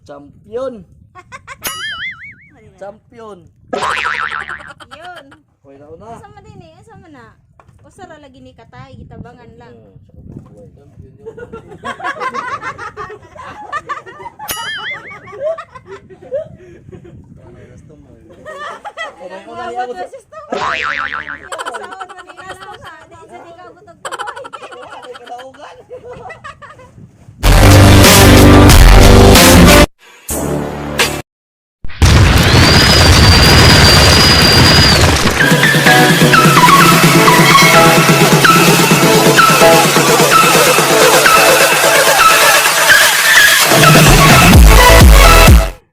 Champion. Champion. Yun. Hoy na una. Asa man din eh, asa man na. Usa ra lagi ni katay, gitabangan lang. Una niya Sis to. Sahod man ni Nasto ka, di sa di ka butog tumoy. Ay kadaugan.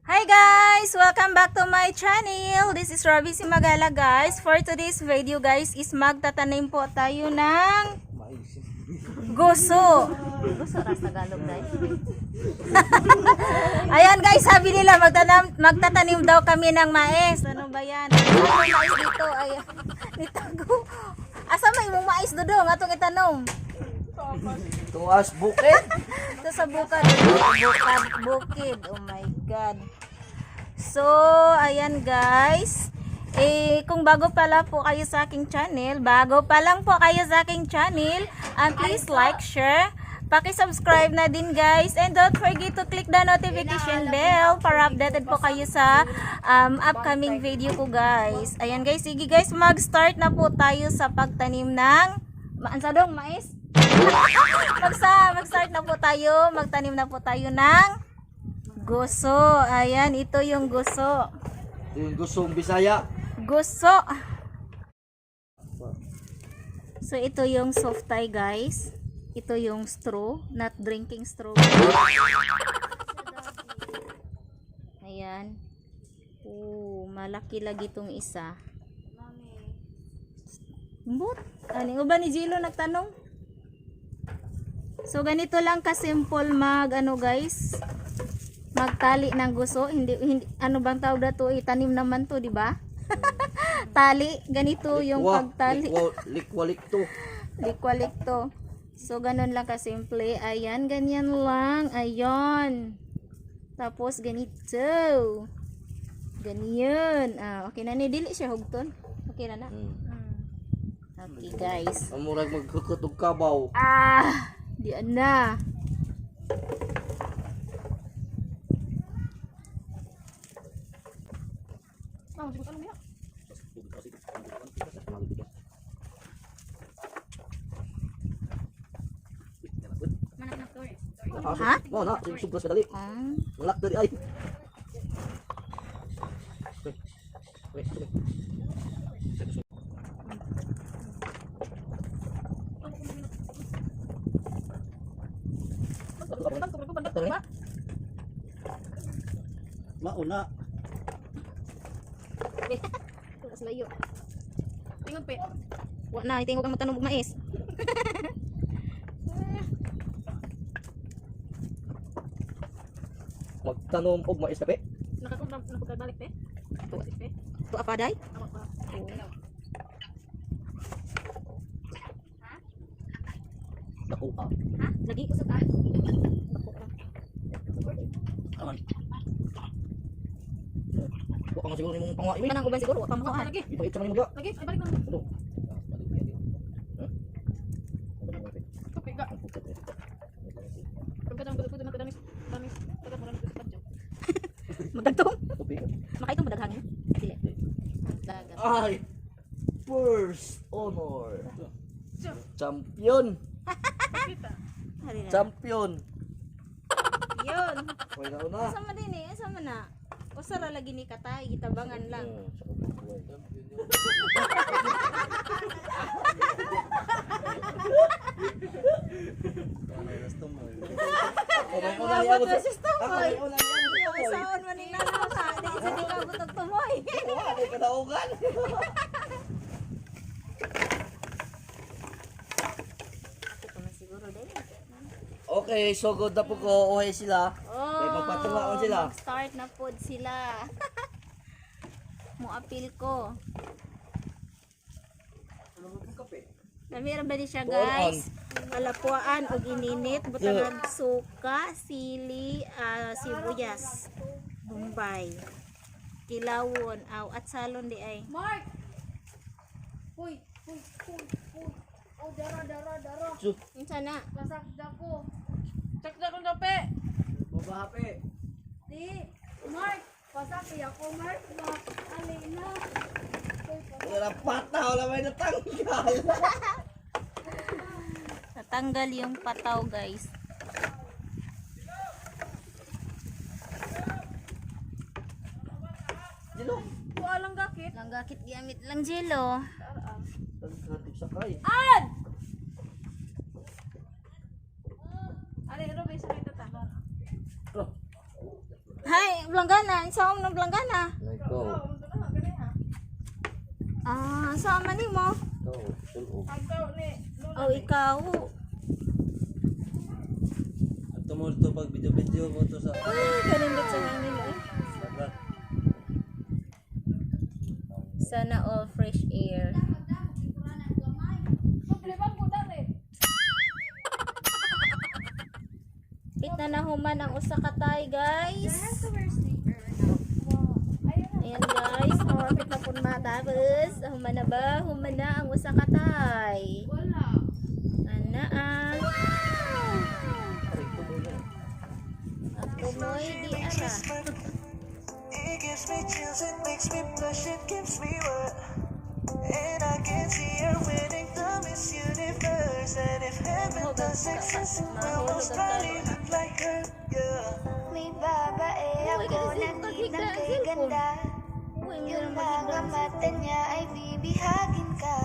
Hi guys! Welcome back to my channel. This is Robbie Simagala guys. For today's video guys is magtatanim po tayo ng guso. Guso ra sa Tagalog guys. Ayan guys, sabi nila magtatanim daw kami ng mais. Ano ba yan? Ano mais dito? Ayan. Nitago. Asa may mong mais dudong atong itanom? Tuas bukid. Ito sa bukid. Oh my God. So, ayan guys. Kung bago pala po kayo sa aking channel, please like, share, paki-subscribe na din guys. And don't forget to click the notification bell para updated po kayo sa upcoming video ko guys. Ayan guys, sige guys, mag-start na po tayo sa pagtanim ng mais. Mag-start na po tayo, magtanim na po tayo ng guso. Ayan, ito yung guso. Yung gusong Bisaya. Guso. So, ito yung soft tie guys. Ito yung straw, not drinking straw. Ayan. Malaki lagi itong isa. But, ano ba ni Jilo nagtanong? So ganito lang ka-simple guys. Magtali ng guso, hindi ano bang tawag dato, itanim naman to, di ba? Tali, ganito yung pagtali. Likwalikto. So ganun lang ka-simple. Ayan, ganyan lang. Ayon. Tapos ganito. Ganyan. Okay na ni, dili siya hugton. Okay na. Okay guys. Amurag magkukutog kabaw. Di na. Ha? Mo na, sugras ka dali. Malak dari ay. Mauna. Tulas layo. Tingog pe. Wa na, tingog ang magtanong og mais. Magtanom og mais kape. Nakapagdalik pe. To apa day? Dako ka. Ha? Lagi usap ka. Aman. Wa ka siguro nimong pangwa imi. Kanang uban siguro wa pa mo lagi. Ipait sa mga Lagi, ay balik na. Ano? Magdagtong. Makaitong madaghang yun. Dili. Dagat. Ay. First honor. Champion. Champion. Yun. Hoy na una. Asa man din eh, asa man na. Usa ra lagi ni katay, gitabangan lang. Una niya ako. Sis to. Una niya ako. Sahod man ni Nasto ka, di sa di ka butog tumoy. Ay kadaugan. Okay, so good na po ko. Okay sila. May magpatunga ko sila. Start na pod sila. Muapil ko. Ano mo kape? Namira ba ni siya Tuon guys? Alapuan og ininit, butang suka, sili, sibuyas, bombay, kilawon, at salon di ay. Mark! Huy! Oh, dara. Su, Unsa na? Kasakda ko. Sakda ko dape. babahape. Di! Mark! Pasaki ako, Mark. Alina. Wala pata, wala may natanggal. Natanggal yung pataw guys. Dilo. Kuha lang gakit. Langgakit gamit lang jelo. Tagkatip sakay. Ad! Ali, Robe, sa kita ta. Oh, Hay, blanggana, isa om ng blanggana. ikaw. Saan man mo? Ikaw, tulog. Agtaw ni. Oh, ikaw. At tumulto pag video-video mo to sa... Kanindot sa hangin eh. Sana all fresh air. Subliban ko dali. Pit na nahuman ang usa ka tay guys. Ayan guys, mawapit na po matapos. Human na ba? Human na ang usa ka tay. Wala. Ana ang tumoy di ara. It gives me chills, it makes me blush, it gives me what? And I can see her winning the Miss Universe. And if heaven does exist, it will most probably look like her, yeah. May babae ako na di ng kay ganda. Yung mga mata niya ay bibihagin ka.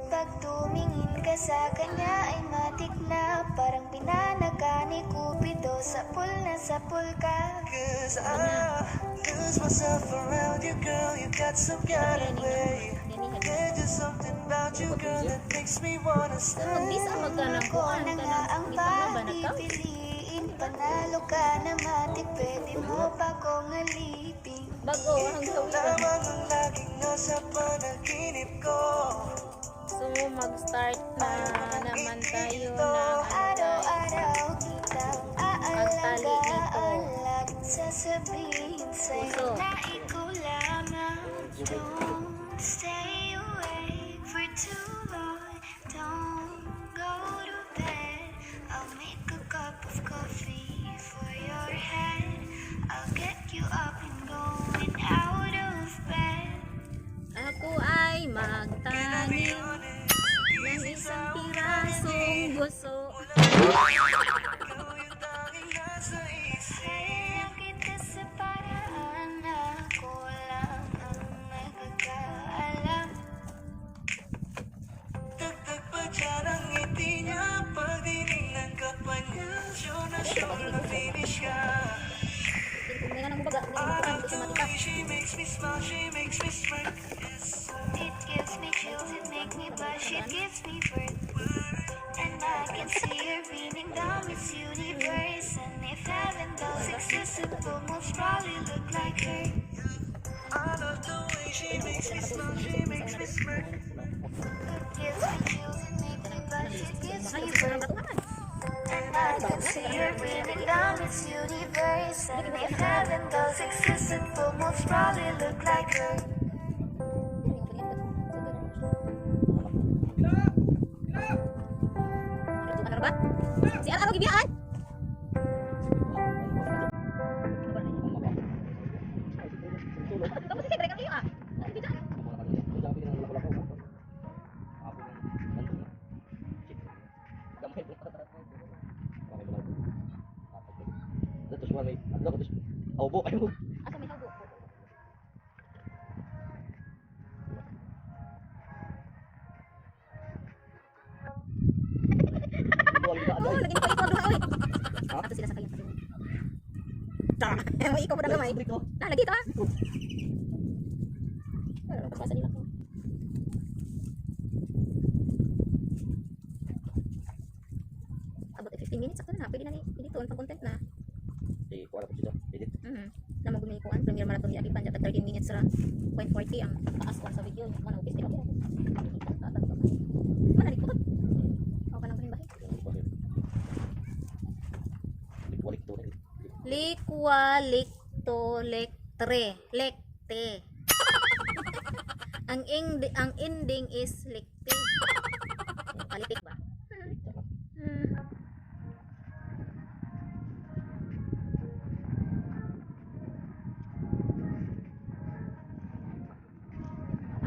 Pag tumingin ka sa kanya ay matik na. Parang pinanaga ni Cupido, sapul na sapul ka. Cause I lose myself around you, girl. You got some kind of way. There's just something about you, girl, that makes me wanna stay. Magbisa magkanang Ako kuan na ka nga ang ng banakaw. pipiliin. Panalo ka na matik, pwede mo pa kong alipin. Bago ang gawin. Lamang ang laging nasa panaginip ko. So mag-start na naman tayo ng Araw-araw kitang aalagaan. nito. Laging sasabihin sa'yo Puso. na ikaw lamang. Don't stay awake for too long. Don't go to bed. I'll make a cup of coffee for your head. I'll get you up and going out of bed. Ako ay magtanim ng isang pirasong gusto. Ikaw yung tanging nasa isip. Kaya kita sa paraan na ako lang ang magkakaalam. Dagdag pa dyan ang ngiti niya. Pag tinignan ka pa niya, sure na finish ka. I love the way she makes me smile, she makes me smirk. It gives me chills, it makes me blush, it gives me birth. And I can see her beaming down Miss Universe. And if heaven does exist, it will most probably look like her. I love the way she makes me smile, she makes me smirk. It gives me chills, it makes me blush, it gives me birth. And I can see her beaming down Miss Universe. And if heaven does exist, it will most probably look like her. Ano ba? Si Ara ano gibiyaan? Tapos si Greg kayo ah. Obo kayo. Asa may tawgo? Oh, lagi pa ikaw duha oy. Ato sila sa kayo. Ta, may ikaw pa na gamay. Lagi ta. Pasa nila ko. Abot 15 minutes ako na. Pwede na ni edit pang content na. Eh, wala ko siya. Edit. Na magumi ko ang premier marathon ya ipan 13 minutes ra. 0.40 ang taas ko sa video. Mana office ka. Mana Likwa, likto, lektre, lekte. Ang ending is lekte. Kalitik ba?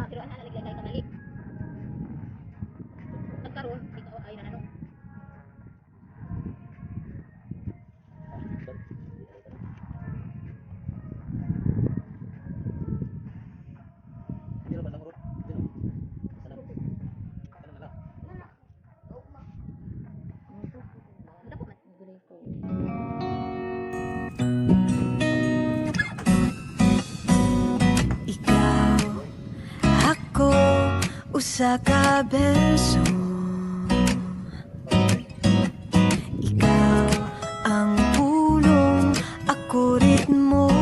Pero ana naligay ka mali. Nagkaroon, ikaw ay nanano. Hindi naman namurot. Hindi naman. Sana. Ano na lang. Dapat man gulay ko. Ikaw, ako, usa ka beso. Ikaw ang pulong, ako ritmo.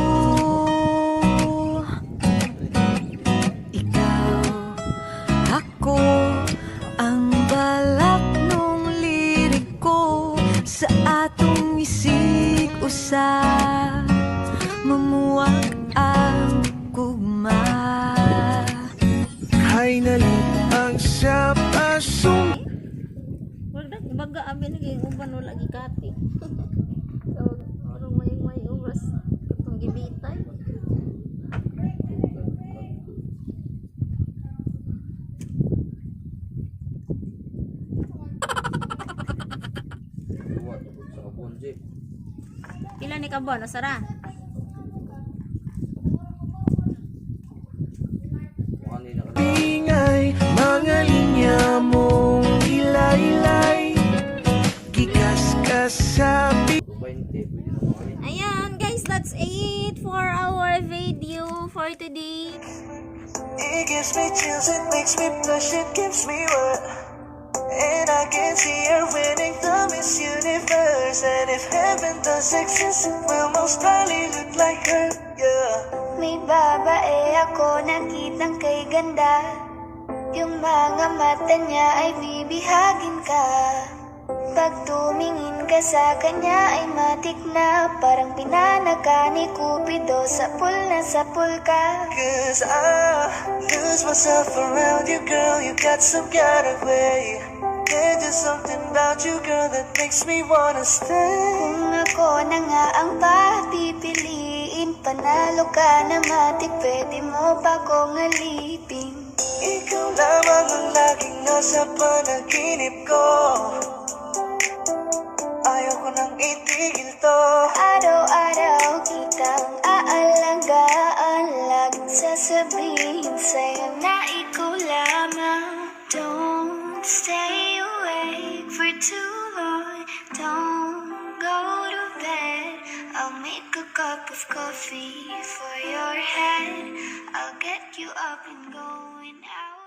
Ikaw, ako, ang balak nung liriko sa atong isig usa. Mamuwag ang gugma. Hay nalit ang sa pasong. Wala baga amin lagi uban wala gikati. So, orong may oras katong gibitay. Luwat sa kabon, Jeep. Pila ni kabon sara? Ano na ka? Ingay, mga linya mong ilay-ilay. Gikas-kas sa 20, pwede na mga rin. Ayan guys, that's it for our video for today. It gives me chills, it makes me blush, it gives me what? And I can see her winning the Miss Universe. And if heaven does exist, it will most probably look like her, yeah. May babae ako nakitang kay ganda. Yung mga mata niya ay bibihagin ka. Pag tumingin ka sa kanya ay matik na. Parang pinanaga ni Cupido, sapul na sapul ka. Cause I lose myself around you, girl. You got some kind of way. There's just something about you, girl, that makes me wanna stay. Kung ako na nga ang papipiliin, panalo ka na matik, pwede mo pa kong alipin. Ikaw lamang ang laging nasa panaginip ko. Ayaw ko nang itigil to. Araw-araw kitang aalagaan, laging sasabihin sa'yo na ikaw lamang. Don't stay awake for too long, don't go to bed. I'll make a cup of coffee for your head. I'll get you up and going out.